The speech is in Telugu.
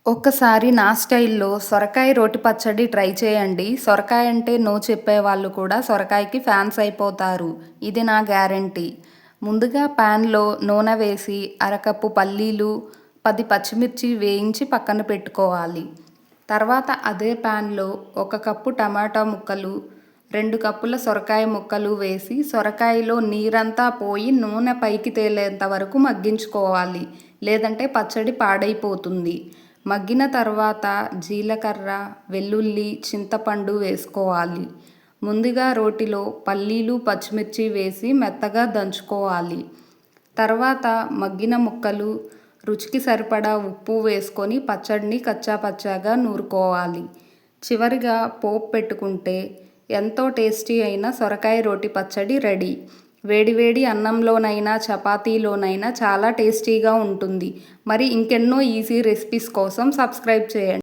ఒక్కసారి నా స్టైల్‌లో సొరకాయ రోటి పచ్చడి ట్రై చేయండి. సొరకాయ అంటే నో చెప్పేవాళ్ళు కూడా సొరకాయకి ఫ్యాన్స్ అయిపోతారు. ఇది నా గ్యారంటీ. ముందుగా పాన్‌లో నూనె వేసి అరకప్పు పల్లీలు, 10 పచ్చిమిర్చి వేయించి పక్కన పెట్టుకోవాలి. తర్వాత అదే పాన్‌లో 1 కప్పు టమాటా ముక్కలు, 2 కప్పుల సొరకాయ ముక్కలు వేసి సొరకాయలో నీరంతా పోయి నూనె పైకి తేలేంత వరకు మగ్గించుకోవాలి. లేదంటే పచ్చడి పాడైపోతుంది. మగ్గిన తర్వాత జీలకర్ర, వెల్లుల్లి, చింతపండు వేసుకోవాలి. ముందుగా రోటిలో పల్లీలు, పచ్చిమిర్చి వేసి మెత్తగా దంచుకోవాలి. తర్వాత మగ్గిన ముక్కలు, రుచికి సరిపడా ఉప్పు వేసుకొని పచ్చడిని కచ్చాపచ్చాగా నూరుకోవాలి. చివరిగా పోపు పెట్టుకుంటే ఎంతో టేస్టీ అయిన సొరకాయ రోటి పచ్చడి రెడీ. వేడివేడి అన్నంలోనైనా చపాతీలోనైనా చాలా టేస్టీగా ఉంటుంది. మరి ఇంకెన్నో ఈజీ రెసిపీస్ కోసం సబ్స్క్రైబ్ చేయండి.